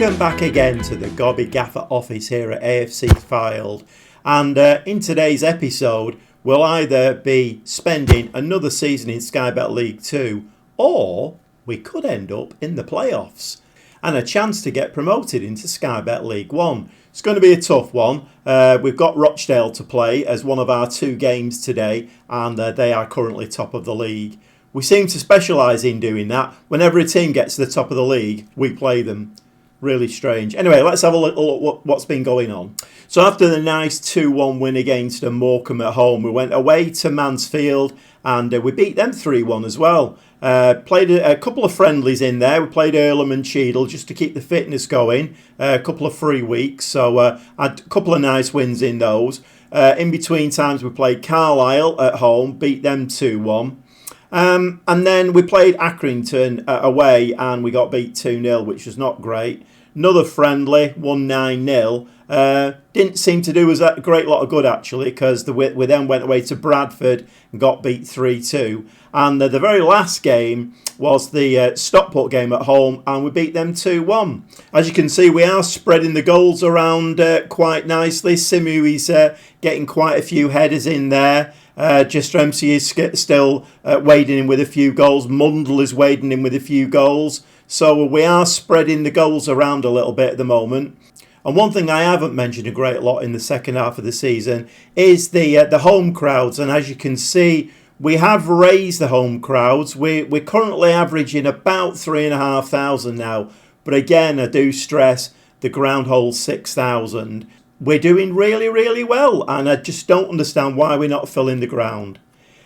Welcome back again to the Gobby Gaffer office here at AFC Fylde, and in today's episode we'll either be spending another season in Sky Bet League 2 or we could end up in the playoffs and a chance to get promoted into Sky Bet League 1. It's going to be a tough one. We've got Rochdale to play as one of our two games today, and they are currently top of the league. We seem to specialise in doing that. Whenever a team gets to the top of the league, we play them. Really strange. Anyway, let's have a look at what's been going on. So after the nice 2-1 win against Morecambe at home, we went away to Mansfield and we beat them 3-1 as well. Played a couple of friendlies in there. We played Earlham and Cheadle just to keep the fitness going. A couple of free weeks, so had a couple of nice wins in those. In between times, we played Carlisle at home, beat them 2-1. And then we played Accrington away and we got beat 2-0, which was not great. Another friendly, won 9-0. Didn't seem to do us a great lot of good, actually, because we then went away to Bradford and got beat 3-2. And the very last game was the Stockport game at home, and we beat them 2-1. As you can see, we are spreading the goals around quite nicely. Simu is getting quite a few headers in there. Jastrzemski is still wading in with a few goals. Mundell is wading in with a few goals. So we are spreading the goals around a little bit at the moment. And one thing I haven't mentioned a great lot in the second half of the season is the home crowds. And as you can see, we have raised the home crowds. We're currently averaging about 3,500 now. But again, I do stress the ground holds 6,000. We're doing really, really well. And I just don't understand why we're not filling the ground.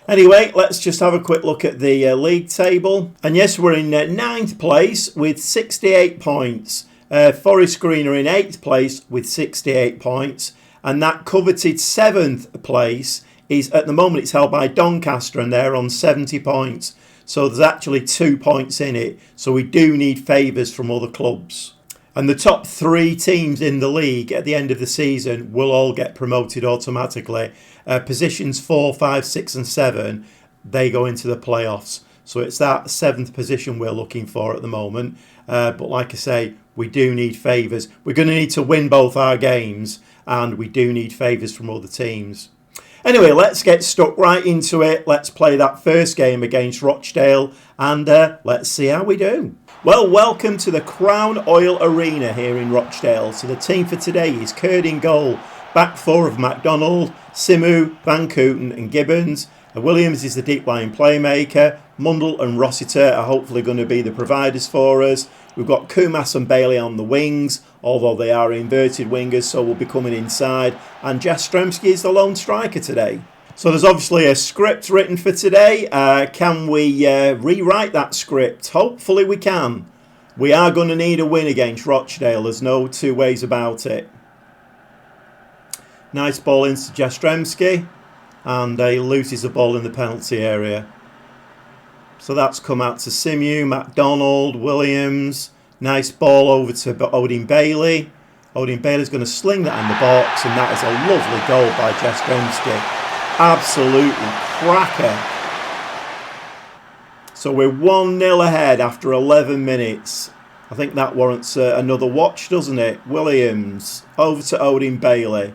Anyway, let's just have a quick look at the league table. And yes, we're in 9th place with 68 points. Forest Green are in 8th place with 68 points. And that coveted 7th place is, at the moment, it's held by Doncaster and they're on 70 points. So there's actually 2 points in it. So we do need favours from other clubs. And the top 3 teams in the league at the end of the season will all get promoted automatically. Positions 4, 5, 6 and 7, they go into the playoffs. So it's that 7th position we're looking for at the moment. But like I say, we do need favours. We're going to need to win both our games and we do need favours from other teams. Anyway, let's get stuck right into it. Let's play that first game against Rochdale and let's see how we do. Well, welcome to the Crown Oil Arena here in Rochdale. So the team for today is Curd in goal. Back 4 of MacDonald, Simu, Van Kooten and Gibbons. Williams is the deep line playmaker. Mundell and Rossiter are hopefully going to be the providers for us. We've got Kumas and Bailey on the wings, although they are inverted wingers, so we'll be coming inside. And Jastrzemski is the lone striker today. So there's obviously a script written for today. Can we rewrite that script? Hopefully we can. We are going to need a win against Rochdale. There's no two ways about it. Nice ball into Jastrzemski. And he loses the ball in the penalty area. So that's come out to Simu, MacDonald, Williams. Nice ball over to Odin Bailey. Odin Bailey's going to sling that in the box. And that is a lovely goal by Jastrzemski. Absolutely cracker. So we're 1-0 ahead after 11 minutes. I think that warrants another watch, doesn't it? Williams over to Odin Bailey.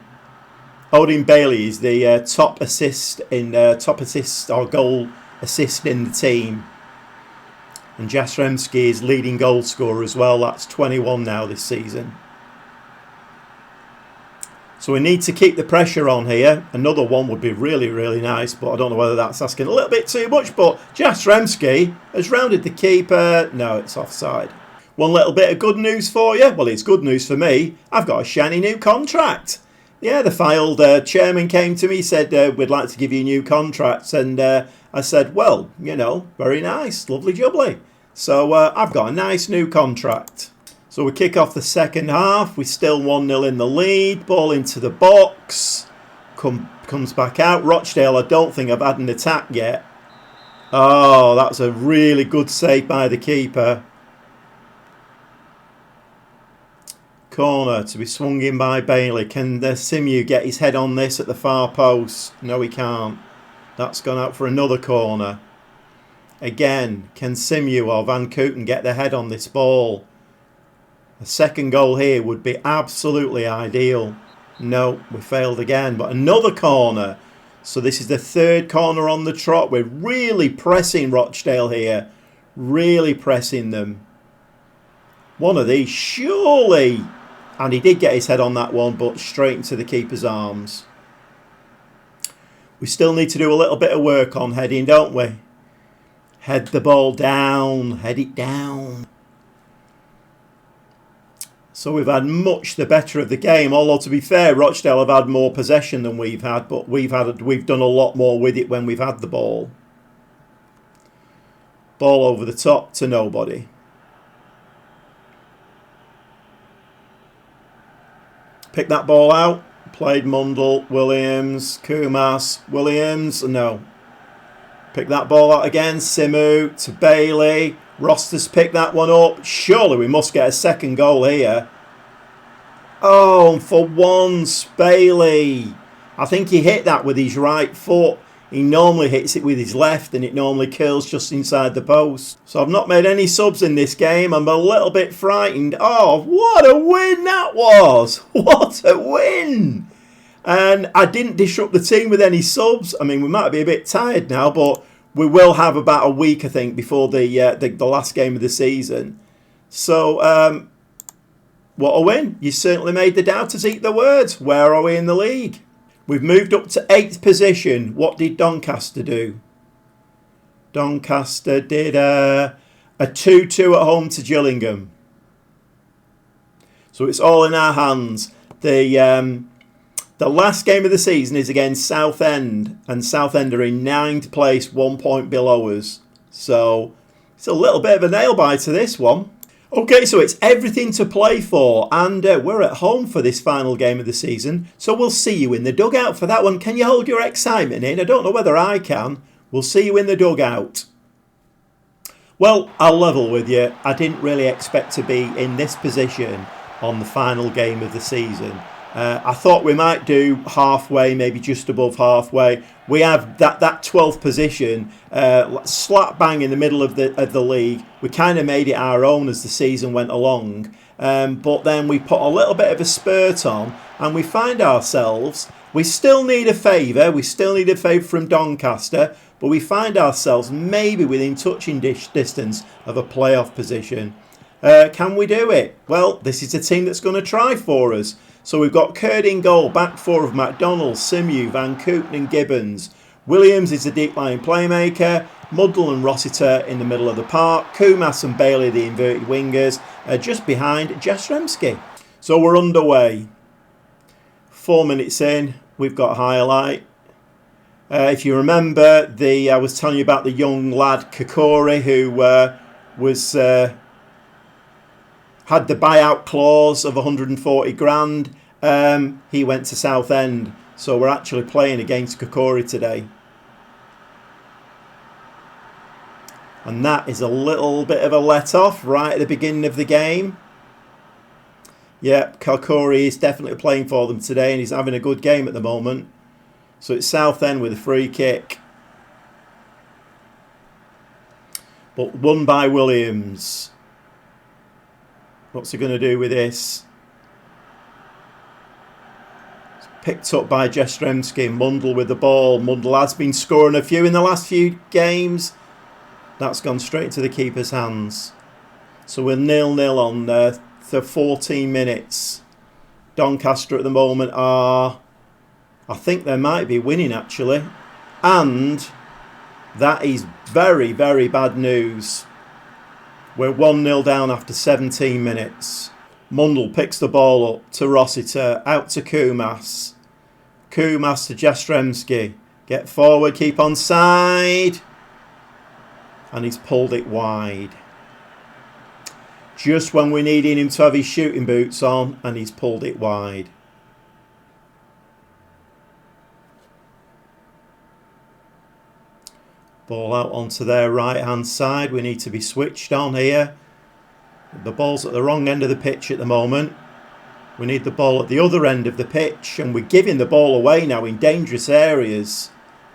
Odin Bailey is the top assist or goal assist in the team. And Jastrzemski is leading goal scorer as well. That's 21 now this season. So we need to keep the pressure on here. Another one would be really, really nice, but I don't know whether that's asking a little bit too much. But Jastrzemski has rounded the keeper. No, it's offside. One little bit of good news for you. Well, it's good news for me. I've got a shiny new contract. Yeah, the Fylde chairman came to me, said, we'd like to give you new contracts. And I said, well, you know, very nice, lovely jubbly. So I've got a nice new contract. So we kick off the second half. We're still 1-0 in the lead. Ball into the box. Comes back out. Rochdale, I don't think I've had an attack yet. Oh, that's a really good save by the keeper. Corner to be swung in by Bailey. Can Simu get his head on this at the far post? No, he can't. That's gone out for another corner. Again, can Simu or Van Kooten get their head on this ball? A second goal here would be absolutely ideal. No, we failed again, but another corner. So this is the third corner on the trot. We're really pressing Rochdale here. Really pressing them. One of these, surely. And he did get his head on that one, but straight into the keeper's arms. We still need to do a little bit of work on heading, don't we? Head the ball down. Head it down. So we've had much the better of the game. Although, to be fair, Rochdale have had more possession than we've had. But we've done a lot more with it when we've had the ball. Ball over the top to nobody. Pick that ball out. Played Mundle, Williams, Kumas, Williams. No. Pick that ball out again. Simu to Bailey. Roster's picked that one up. Surely we must get a second goal here. Oh, and for once, Bailey. I think he hit that with his right foot. He normally hits it with his left and it normally curls just inside the post. So I've not made any subs in this game. I'm a little bit frightened. Oh, what a win that was. What a win. And I didn't disrupt the team with any subs. I mean, we might be a bit tired now, but we will have about a week, I think, before the last game of the season. So, what a win. You certainly made the doubters eat the words. Where are we in the league? We've moved up to 8th position. What did Doncaster do? Doncaster did a 2-2 at home to Gillingham. So it's all in our hands. The last game of the season is against Southend. And Southend are in 9th place, 1 point below us. So it's a little bit of a nail biter, this one. Okay, so it's everything to play for, and we're at home for this final game of the season, so we'll see you in the dugout for that one. Can you hold your excitement in? I don't know whether I can. We'll see you in the dugout. Well, I'll level with you. I didn't really expect to be in this position on the final game of the season. I thought we might do halfway, maybe just above halfway. We have that 12th position, slap bang in the middle of the league. We kind of made it our own as the season went along. But then we put a little bit of a spurt on and we find ourselves, we still need a favour. We still need a favour from Doncaster, but we find ourselves maybe within touching distance of a playoff position. Can we do it? Well, this is a team that's going to try for us. So we've got Curd in goal, back four of McDonald, Simu, Van Kooten and Gibbons. Williams is the deep line playmaker. Muddle and Rossiter in the middle of the park. Kumas and Bailey, the inverted wingers, just behind Jastrzemski. So we're underway. 4 minutes in, we've got highlight. If you remember, I was telling you about the young lad Kokori who had the buyout clause of 140 grand. He went to Southend, so we're actually playing against Kokori today. And that is a little bit of a let-off right at the beginning of the game. Yeah, Kokori is definitely playing for them today and he's having a good game at the moment. So it's Southend with a free kick. But won by Williams. What's he going to do with this? It's picked up by Jastrzemski. Mundle with the ball. Mundle has been scoring a few in the last few games. That's gone straight into the keeper's hands. So we're 0-0 on the 14 minutes. Doncaster at the moment are, I think they might be winning actually. And that is very, very bad news. We're 1-0 down after 17 minutes. Mundle picks the ball up to Rossiter, out to Kumas. Kumas to Jastrzemski. Get forward, keep on side. And he's pulled it wide. Just when we needed him to have his shooting boots on, and he's pulled it wide. Ball out onto their right hand side. We need to be switched on here. The ball's at the wrong end of the pitch at the moment. We need the ball at the other end of the pitch, and we're giving the ball away now in dangerous areas.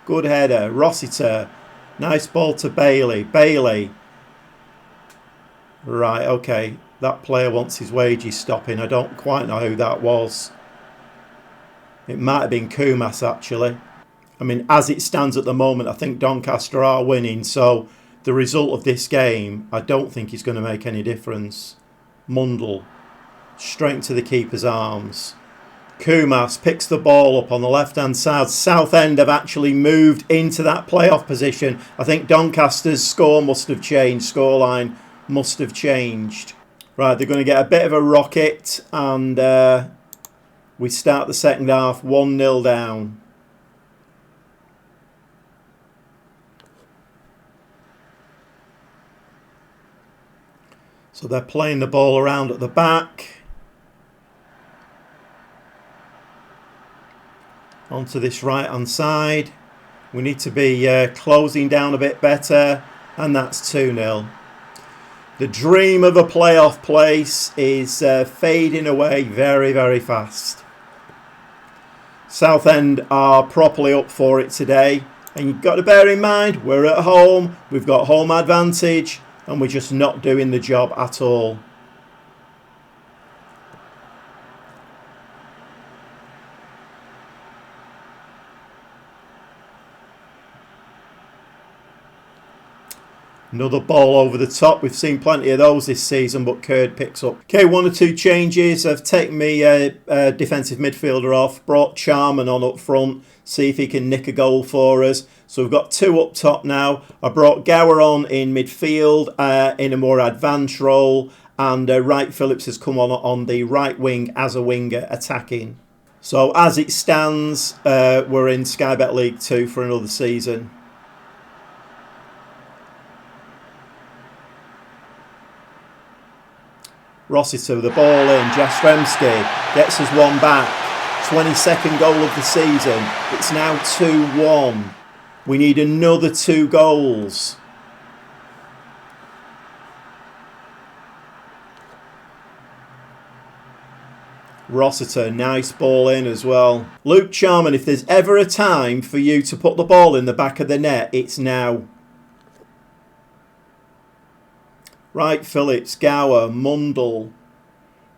Good header, Rossiter. Nice ball to Bailey. Bailey. Right, okay. That player wants his wages stopping. I don't quite know who that was. It might have been Kumas, actually. I mean, as it stands at the moment, I think Doncaster are winning. So the result of this game, I don't think is going to make any difference. Mundell, straight into the keeper's arms. Kumas picks the ball up on the left-hand side. Southend have actually moved into that playoff position. I think Doncaster's score must have changed. Scoreline must have changed. Right, they're going to get a bit of a rocket, and we start the second half 1-0 down. So they're playing the ball around at the back. Onto this right hand side. We need to be closing down a bit better, and that's 2-0. The dream of a playoff place is fading away very, very fast. Southend are properly up for it today, and you've got to bear in mind we're at home, we've got home advantage, and we're just not doing the job at all. Another ball over the top. We've seen plenty of those this season, but Curd picks up. Okay, 1 or 2 changes. I've taken me a defensive midfielder off, brought Charman on up front, see if he can nick a goal for us. So we've got 2 up top now. I brought Gower on in midfield in a more advanced role, and Wright Phillips has come on the right wing as a winger attacking. So as it stands, we're in Sky Bet League 2 for another season. Rossiter with the ball in. Jastrzemski gets us one back. 22nd goal of the season. It's now 2-1. We need another 2 goals. Rossiter, nice ball in as well. Luke Charman, if there's ever a time for you to put the ball in the back of the net, it's now. Wright Phillips, Gower, Mundell,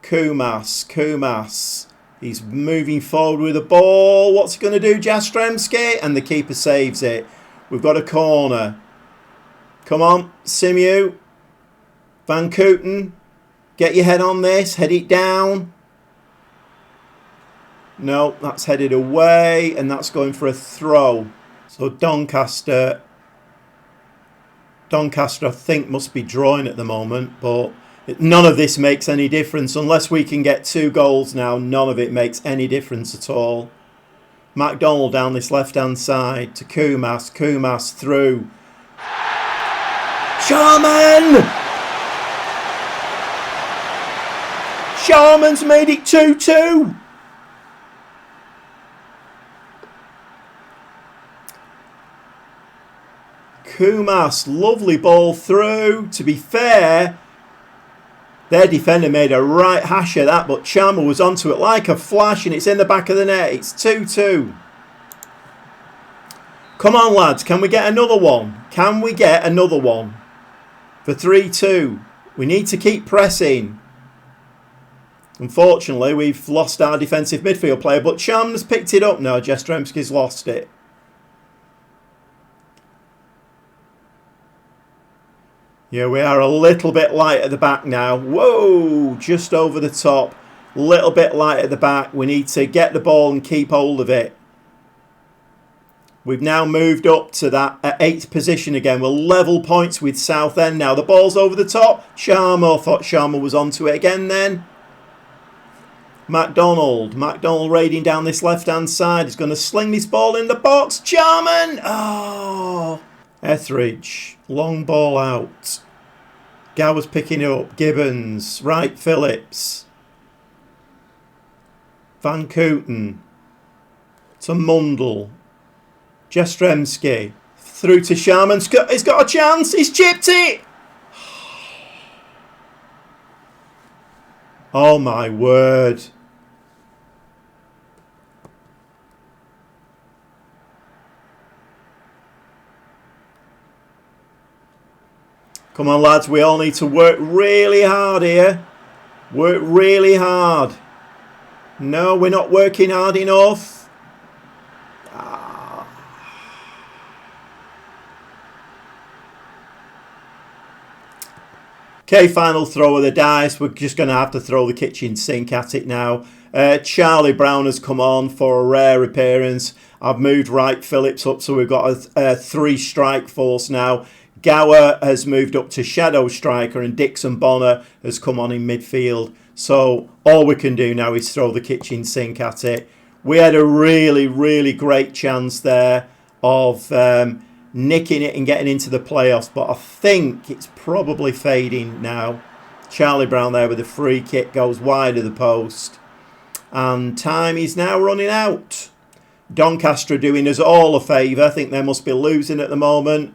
Kumas. He's moving forward with the ball. What's he going to do, Jastrzemski? And the keeper saves it. We've got a corner. Come on, Simew. Van Kooten. Get your head on this. Head it down. No, that's headed away. And that's going for a throw. So Doncaster, I think, must be drawing at the moment, but none of this makes any difference. Unless we can get 2 goals now, none of it makes any difference at all. McDonald down this left-hand side to Kumas through. Charman! Charman's made it 2-2! Kumas, lovely ball through. To be fair, their defender made a right hash of that, but Charman was onto it like a flash, and it's in the back of the net. It's 2-2. Come on, lads. Can we get another one? Can we get another one? For 3-2. We need to keep pressing. Unfortunately, we've lost our defensive midfield player, but Charman's picked it up now. Jastrzemski's lost it. Yeah, we are a little bit light at the back now. Whoa, just over the top. Little bit light at the back. We need to get the ball and keep hold of it. We've now moved up to that 8th position again. We're level points with Southend now. The ball's over the top. Sharma, thought Sharma was onto it again then. McDonald raiding down this left-hand side. He's going to sling this ball in the box. Charman! Oh! Etheridge, long ball out. Gower's picking it up. Gibbons, Wright Phillips. Van Kooten. To Mundell. Jastrzemski. Through to Sharman. He's got a chance. He's chipped it. Oh my word. Come on, lads. We all need to work really hard here. Work really hard. No, we're not working hard enough. Okay, final throw of the dice. We're just going to have to throw the kitchen sink at it now. Charlie Brown has come on for a rare appearance. I've moved Wright Phillips up, so we've got a 3-strike force now. Gower has moved up to shadow striker, and Dixon Bonner has come on in midfield. So all we can do now is throw the kitchen sink at it. We had a really, really great chance there of nicking it and getting into the playoffs, but I think it's probably fading now. Charlie Brown there with a free kick, goes wide of the post, and time is now running out. Doncaster doing us all a favour. I think they must be losing at the moment.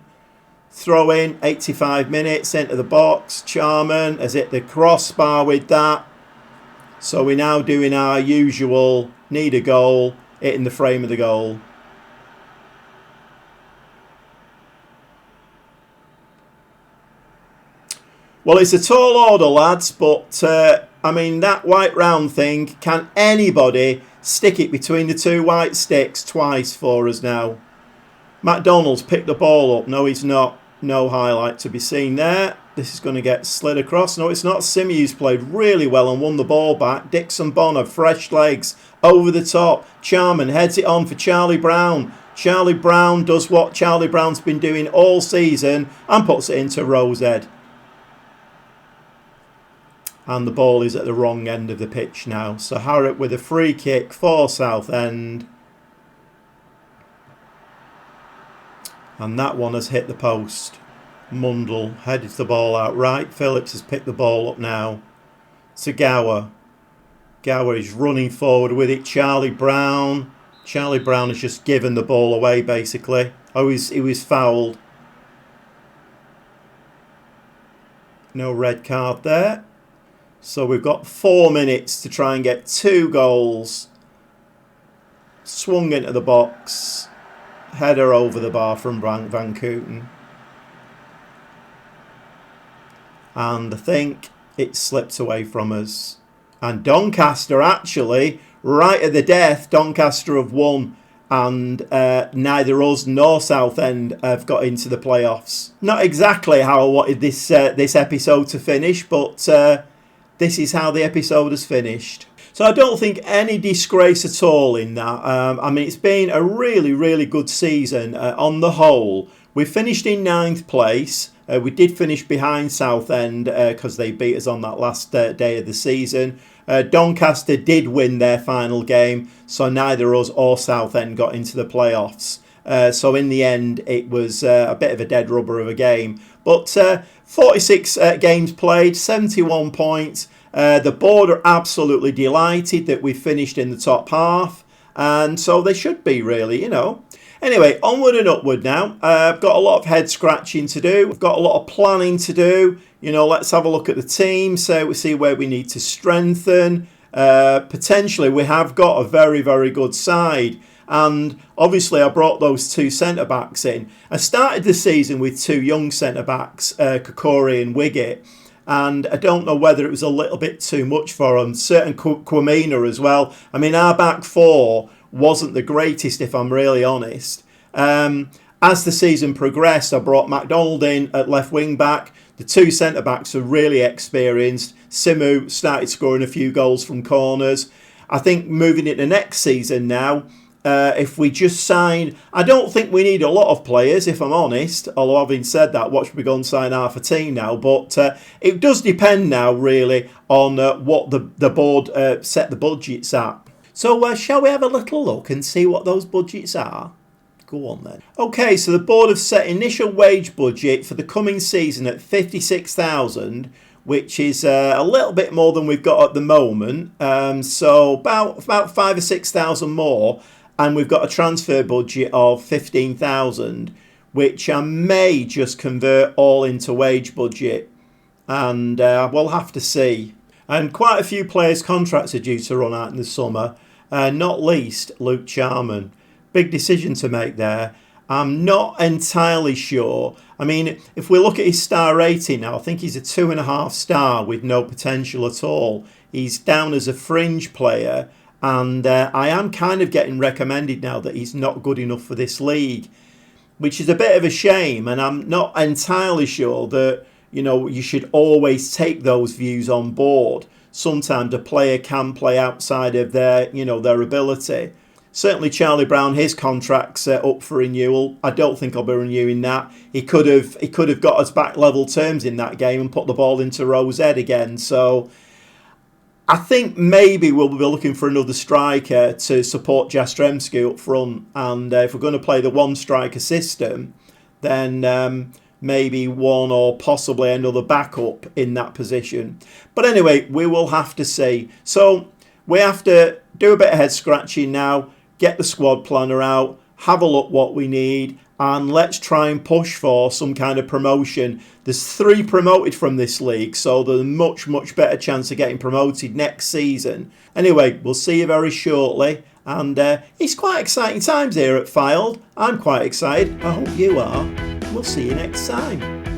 Throw in, 85 minutes, into the box. Charman has hit the crossbar with that. So we're now doing our usual, need a goal, hitting the frame of the goal. Well, it's a tall order, lads, but, I mean, that white round thing, can anybody stick it between the two white sticks twice for us now? McDonald's picked the ball up. No, he's not. No highlight to be seen there. This is going to get slid across. No, it's not. Simiu's played really well and won the ball back. Dixon Bonner, fresh legs, over the top. Charman heads it on for Charlie Brown. Charlie Brown does what Charlie Brown's been doing all season and puts it into Rosehead. And the ball is at the wrong end of the pitch now. So Harrop with a free kick for Southend. And that one has hit the post. Mundle headed the ball out right. Phillips has picked the ball up now to Gower. Gower is running forward with it. Charlie Brown. Charlie Brown has just given the ball away basically. Oh, he was fouled. No red card there. So we've got 4 minutes to try and get 2 goals. Swung into the box. Header over the bar from Van Kooten. And I think it slipped away from us. And Doncaster actually, right at the death, Doncaster have won. And neither us nor Southend have got into the playoffs. Not exactly how I wanted this episode to finish, but this is how the episode has finished. So I don't think any disgrace at all in that. I mean, it's been a really, really good season on the whole. We finished in 9th place. We did finish behind Southend because they beat us on that last day of the season. Doncaster did win their final game, so neither us or Southend got into the playoffs. So in the end, it was a bit of a dead rubber of a game. But 46 games played, 71 points. The board are absolutely delighted that we finished in the top half. And so they should be, really, you know. Anyway, onward and upward now. I've got a lot of head scratching to do. We've got a lot of planning to do. You know, let's have a look at the team. So we see where we need to strengthen. Potentially, we have got a very, very good side. And obviously, I brought those 2 centre-backs in. I started the season with 2 young centre-backs, Kokori and Wiggett. And I don't know whether it was a little bit too much for them. Certain Kwamina as well. I mean, our back 4 wasn't the greatest, if I'm really honest. As the season progressed, I brought MacDonald in at left wing back. The 2 centre-backs are really experienced. Simu started scoring a few goals from corners. I think moving into next season now, if we just sign... I don't think we need a lot of players, if I'm honest. Although having said that, watch me go and sign half a team now. But it does depend now, really, on what the board set the budgets at. So shall we have a little look and see what those budgets are? Go on then. Okay, so the board have set initial wage budget for the coming season at 56,000, which is a little bit more than we've got at the moment. So about 5,000 or 6,000 more. And we've got a transfer budget of 15,000, which I may just convert all into wage budget. And we'll have to see. And quite a few players' contracts are due to run out in the summer. Not least Luke Charman. Big decision to make there. I'm not entirely sure. I mean, if we look at his star rating now, I think he's a 2.5 star with no potential at all. He's down as a fringe player, and I am kind of getting recommended now that he's not good enough for this league, which is a bit of a shame. And I'm not entirely sure that, you should always take those views on board. Sometimes a player can play outside of their ability. Certainly Charlie Brown, his contract's up for renewal. I don't think I'll be renewing that. He could have got us back level terms in that game and put the ball into Rowe's head again. So I think maybe we'll be looking for another striker to support Jastrzemski up front. And if we're going to play the one striker system, then maybe one or possibly another backup in that position. But anyway, we will have to see. So we have to do a bit of head scratching now. Get the squad planner out, have a look what we need, and let's try and push for some kind of promotion. There's 3 promoted from this league, so there's a much, much better chance of getting promoted next season. Anyway, we'll see you very shortly, and it's quite exciting times here at Fylde. I'm quite excited. I hope you are. We'll see you next time.